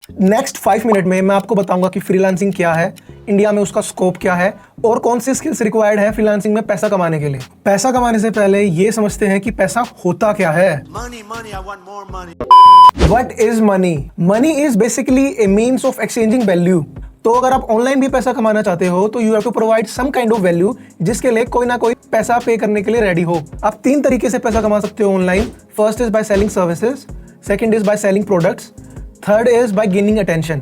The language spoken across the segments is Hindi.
नेक्स्ट 5 मिनट में मैं आपको बताऊंगा कि फ्रीलांसिंग क्या है, इंडिया में उसका स्कोप क्या है और कौन सी स्किल्स रिक्वायर्ड है फ्रीलांसिंग में पैसा कमाने के लिए। पैसा कमाने से पहले ये समझते हैं कि पैसा होता क्या है। What is money? Money is basically A means of exchanging value. तो अगर आप ऑनलाइन भी पैसा कमाना चाहते हो तो you have to provide some kind of value जिसके लिए कोई ना कोई पैसा पे करने के लिए रेडी हो। आप 3 तरीके से पैसा कमा सकते हो online. First is by selling services, second is by selling products, third is by gaining attention.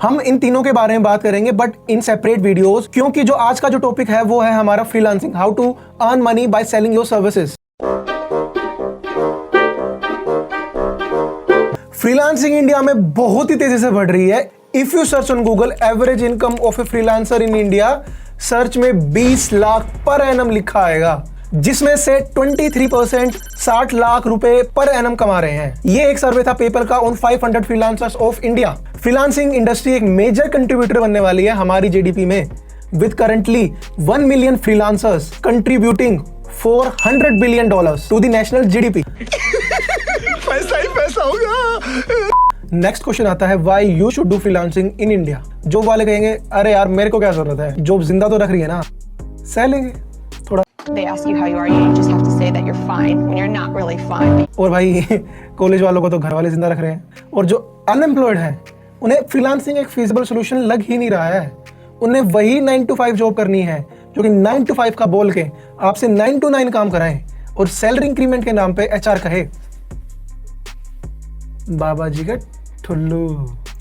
हम इन तीनों के बारे में बात करेंगे बट इन सेपरेट वीडियोस, क्योंकि जो आज का जो टॉपिक है वो है हमारा freelancing, how to earn money by selling your services. Freelancing India में बहुत ही तेजी से बढ़ रही है। If you search on Google average income of a freelancer in India, search में 20 लाख पर एनम लिखा आएगा, जिसमें से 23% 60 लाख रुपए पर एनम कमा रहे हैं। ये एक सर्वे था पेपल का on 500 freelancers of India. Freelancing industry एक मेजर कंट्रीब्यूटर बनने वाली है हमारी जीडीपी में, with currently 1 million freelancers contributing $400 billion to the national GDP. पैसा ही पैसा होगा। नेक्स्ट क्वेश्चन आता है, why you should do freelancing in India. Job वाले कहेंगे अरे यार मेरे को क्या जरूरत है, जॉब जिंदा तो रख रही है ना, सह लेंगे थोड़ा। They ask you how you are, you just have to say that you're fine when you're not really fine. और भाई कॉलेज वालों को तो घर वाले जिंदा रख रहे हैं, और जो अनएम्प्लॉयड है उन्हें फ्रीलांसिंग एक फीजिबल सोल्यूशन लग ही नहीं रहा है। उन्हें वही 9 to 5 जॉब करनी है जो कि 9 to 5 का बोल के आपसे 9 to 9 काम कराएं और सैलरी इंक्रीमेंट के नाम पे एचआर कहे बाबा जी का ठुल्लू।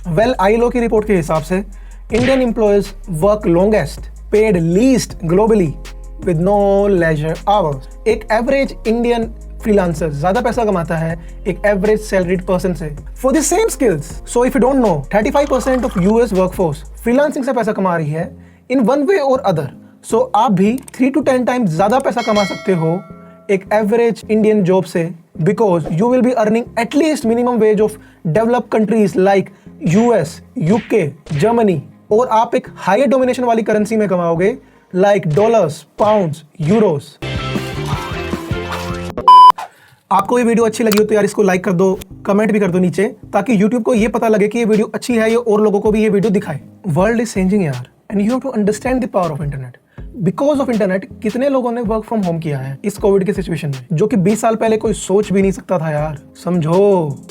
वेल, आईएलओ की रिपोर्ट के हिसाब से Indian employees work longest, paid least globally with no leisure hours. एक एवरेज इंडियन फ्रीलांसर ज्यादा पैसा कमाता है एक एवरेज सैलरीड पर्सन से for the same skills. So if you don't know, 35% ऑफ यूएस वर्कफोर्स फ्रीलांसिंग से पैसा कमा रही है इन वन वे और अदर। सो आप भी 3 to 10 टाइम्स ज्यादा पैसा कमा सकते हो एक एवरेज इंडियन जॉब से, because you will be earning at least minimum ways of developed countries like US, UK, Germany, और आप एक हायर डोमिनेशन वाली करेंसी में कमाओगे लाइक डॉलर्स, पाउंड्स, यूरोस। आपको ये वीडियो अच्छी लगी हो तो यार इसको लाइक कर दो, कमेंट भी कर दो नीचे, ताकि YouTube को ये पता लगे कि ये वीडियो अच्छी है, ये और लोगों को भी ये वीडियो दिखाए। वर्ल्ड इज चेंजिंग यार, and you have to understand the power of internet. Because of internet कितने लोगों ने वर्क फ्रॉम होम किया है इस कोविड के सिचुएशन में, जो कि 20 साल पहले कोई सोच भी नहीं सकता था यार, समझो।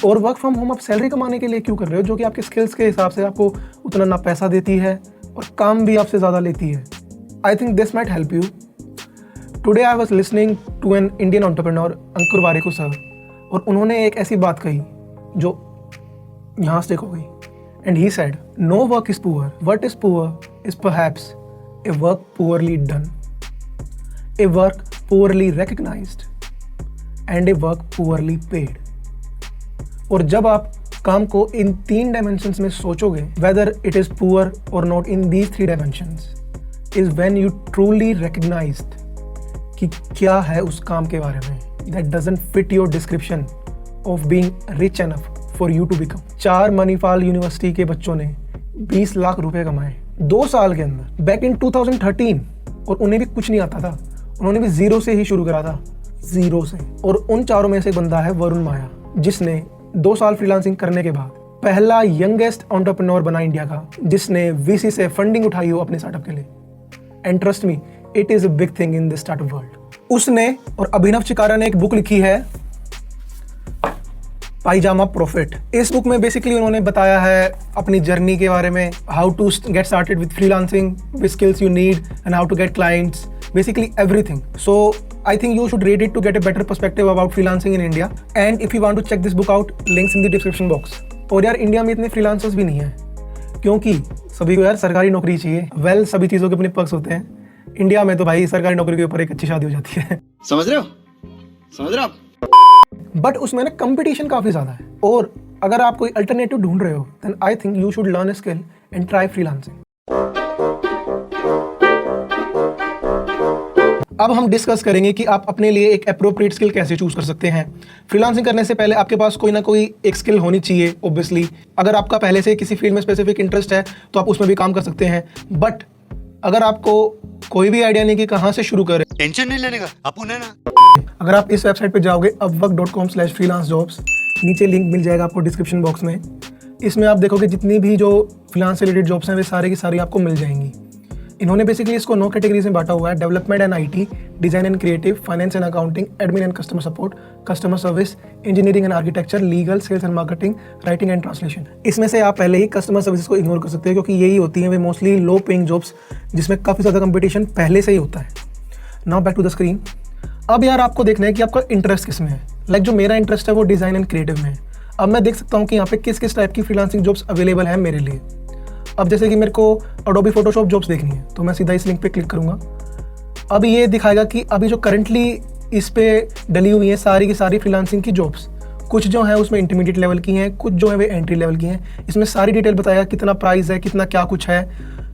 और वर्क फ्रॉम होम आप सैलरी कमाने के लिए क्यों कर रहे हो, जो कि आपके स्किल्स के हिसाब से आपको उतना ना पैसा देती है और काम भी आपसे ज्यादा लेती है। I think this might help you. Today I was listening to an Indian entrepreneur Ankur Warikoo sir, और उन्होंने एक ऐसी बात कही जो यहाँ स्टिक हो गई। And he said, no work is poor, what is poor is perhaps a work poorly done, a work poorly recognized, and a work poorly paid. और जब आप काम को इन 3 डायमेंशंस में सोचोगे, whether it is poor or not in these 3 dimensions, is when you truly recognized कि क्या है उस काम के बारे में that doesn't fit your description of being rich enough for you to become। 4 Manipal university के बच्चों ने 20 लाख रुपए कमाए 2 साल के अंदर, बैक इन 2013, और उन्हें भी कुछ नहीं आता था, उन्होंने भी जीरो से ही शुरू करा था, जीरो से। और उन चारों में से एक बंदा है वरुण माया, जिसने 2 साल फ्रीलांसिंग करने के बाद पहला यंगेस्ट एंटरप्रेन्योर बना इंडिया का, जिसने वीसी से फंडिंग उठाई हो अपने स्टार्टअप के लिए। And trust me, it is a big thing in this startup world. उसने और अभिनव चिकारा ने एक बुक लिखी है पाइजामा प्रॉफिट। इस बुक में बेसिकली उन्होंने बताया है अपनी जर्नी के बारे में, how to get started with freelancing, with skills you need and how to get clients, basically everything. So I think you should read it to get a better perspective about freelancing in India. And if you want to check this book out, links in the description box. और यार इंडिया में इतने फ्रीलांसर्स भी नहीं है, क्योंकि सभी को यार सरकारी नौकरी चाहिए। वेल, सभी चीज़ों के अपने पर्क्स होते हैं। इंडिया में तो भाई सरकारी नौकरी के ऊपर एक अच्छी शादी हो जाती है, समझ रहे हो? बट उसमें ना कंपटीशन काफी ज्यादा है, और अगर आप कोई अल्टरनेटिव ढूंढ रहे हो then I think you should learn a skill and try freelancing. अब हम डिस्कस करेंगे कि आप अपने लिए एक एप्रोप्रिएट स्किल कैसे चूज कर सकते हैं। फ्रीलांसिंग करने से पहले आपके पास कोई ना कोई एक स्किल होनी चाहिए ऑब्वियसली। अगर आपका पहले से किसी फील्ड में स्पेसिफिक इंटरेस्ट है तो आप उसमें भी काम कर सकते हैं, बट अगर आपको कोई भी आइडिया नहीं कि कहाँ से शुरू करें, टेंशन नहीं लेने का, अपन है ना। अगर आप इस वेबसाइट पे जाओगे upwork.com/freelancejobs, नीचे लिंक मिल जाएगा आपको डिस्क्रिप्शन बॉक्स में। इसमें आप देखोगे जितनी भी जो फ्रीलांस से रिलेटेड जॉब्स हैं वे सारी की सारी आपको मिल जाएंगी। इन्होंने बेसिकली इसको 9 कैटेगरीज में बांटा हुआ है: development and IT, design and creative, finance and accounting, admin and customer support, customer service, engineering and architecture, legal, sales and marketing, writing and translation. इसमें से आप पहले ही कस्टमर सर्विस को इग्नोर कर सकते हैं, क्योंकि यही होती हैं वे मोस्टली लो पेइंग जॉब्स जिसमें काफ़ी ज़्यादा कंपटीशन पहले से ही होता है। Now back to the screen. अब यार आपको देखना है कि आपका इंटरेस्ट किस में है। लाइक जो मेरा इंटरेस्ट है वो डिज़ाइन एंड क्रिएटिव में है। अब मैं देख सकता हूँ कि यहाँ पे किस किस टाइप की फ्रीलांसिंग जॉब्स अवेलेबल है मेरे लिए। अब जैसे कि मेरे को अडोबी फोटोशॉप जॉब्स देखनी है तो मैं सीधा इस लिंक पे क्लिक करूँगा। अब ये दिखाएगा कि अभी जो करंटली इस पे डली हुई है सारी की सारी फ्रीलांसिंग की जॉब्स, कुछ जो है उसमें इंटरमीडिएट लेवल की हैं, कुछ जो है वे एंट्री लेवल की हैं। इसमें सारी डिटेल बताएगा कितना प्राइस है, कितना क्या कुछ है,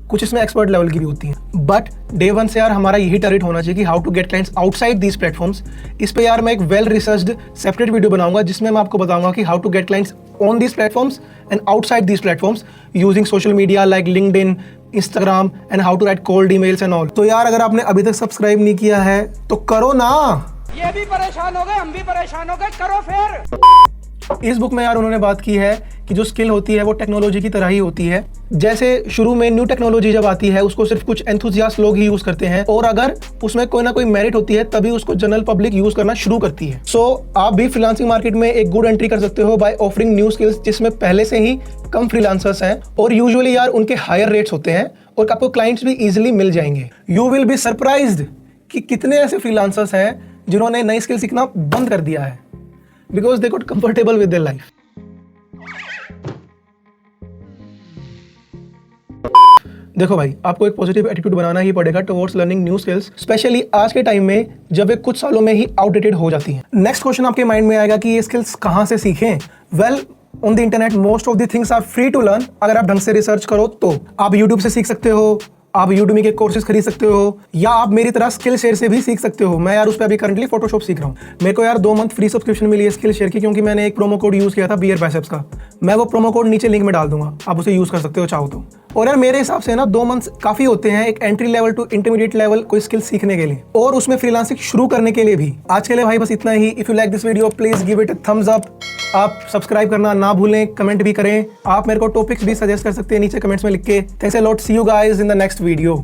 कुछ इसमें एक्सपर्ट लेवल की भी होती हैं। बट डे वन से यार हमारा यही टारगेट होना चाहिए कि how to get clients outside these platforms. इस पे यार मैं एक वेल रिसर्च्ड सेपरेट वीडियो बनाऊंगा जिसमें मैं आपको बताऊंगा कि how to get clients on these platforms and outside these platforms using social media like LinkedIn, Instagram and how to write cold emails and all. तो यार अगर आपने अभी तक सब्सक्राइब नहीं किया है तो करो ना। ये भी परेशान हो गए, हम भी परेशान हो गए, करो फिर। इस बुक में यार उन्होंने बात की है कि जो स्किल होती है वो टेक्नोलॉजी की तरह ही होती है। जैसे शुरू में न्यू टेक्नोलॉजी जब आती है उसको सिर्फ कुछ एंथुसियास्ट लोग ही यूज करते हैं, और अगर उसमें कोई ना कोई मेरिट होती है तभी उसको जनरल पब्लिक यूज करना शुरू करती है। सो आप भी फ्रीलांसिंग मार्केट में एक गुड एंट्री कर सकते हो बाय ऑफरिंग न्यू स्किल्स जिसमें पहले से ही कम फ्रीलांसर्स हैं, और यूजुअली यार उनके हायर रेट्स होते हैं और आपको क्लाइंट्स भी इजिली मिल जाएंगे। यू विल बी सरप्राइज्ड कि कितने ऐसे फ्रीलांसर्स हैं जिन्होंने नई स्किल सीखना बंद कर दिया है because they got comfortable with their life. देखो भाई, आपको एक पॉजिटिव एटीट्यूड बनाना ही पड़ेगा towards learning new skills, specially आज के टाइम में जब वे कुछ सालों में ही आउटडेटेड हो जाती हैं। नेक्स्ट क्वेश्चन आपके माइंड में आएगा कि ये स्किल्स कहाँ से सीखें? Well, on the internet most of the things are free to learn. अगर आप ढंग से रिसर्च करो तो आप यूट्यूब से सीख सकते हो, आप यूट्यूब के कोर्सेज खरीद सकते हो, या आप मेरी तरह स्किल शेयर से भी सीख सकते हो। मैं यार उस पर अभी करंटली फोटोशॉप सीख रहा हूँ। मेरे को यार 2 मंथ फ्री सब्सक्रिप्शन मिली है स्किल शेयर की, क्योंकि मैंने एक प्रोमो कोड यूज किया था बियर बाइसेप्स का। मैं वो प्रोमो कोड नीचे लिंक में डाल दूंगा, आप उसे यूज कर सकते हो चाहो तो। और यार मेरे हिसाब से ना 2 मंथ्स काफी होते हैं एक entry level to intermediate level कोई स्किल सीखने के लिए, और उसमें फ्रीलांसिंग शुरू करने के लिए भी। आज के लिए भाई बस इतना ही। If you like this video please give it a thumbs up. आप सब्सक्राइब करना ना भूलें, कमेंट भी करें। आप मेरे को टॉपिक्स भी सजेस्ट कर सकते हैं नीचे कमेंट्स में लिख के। Thanks a lot, see you guys in the next video.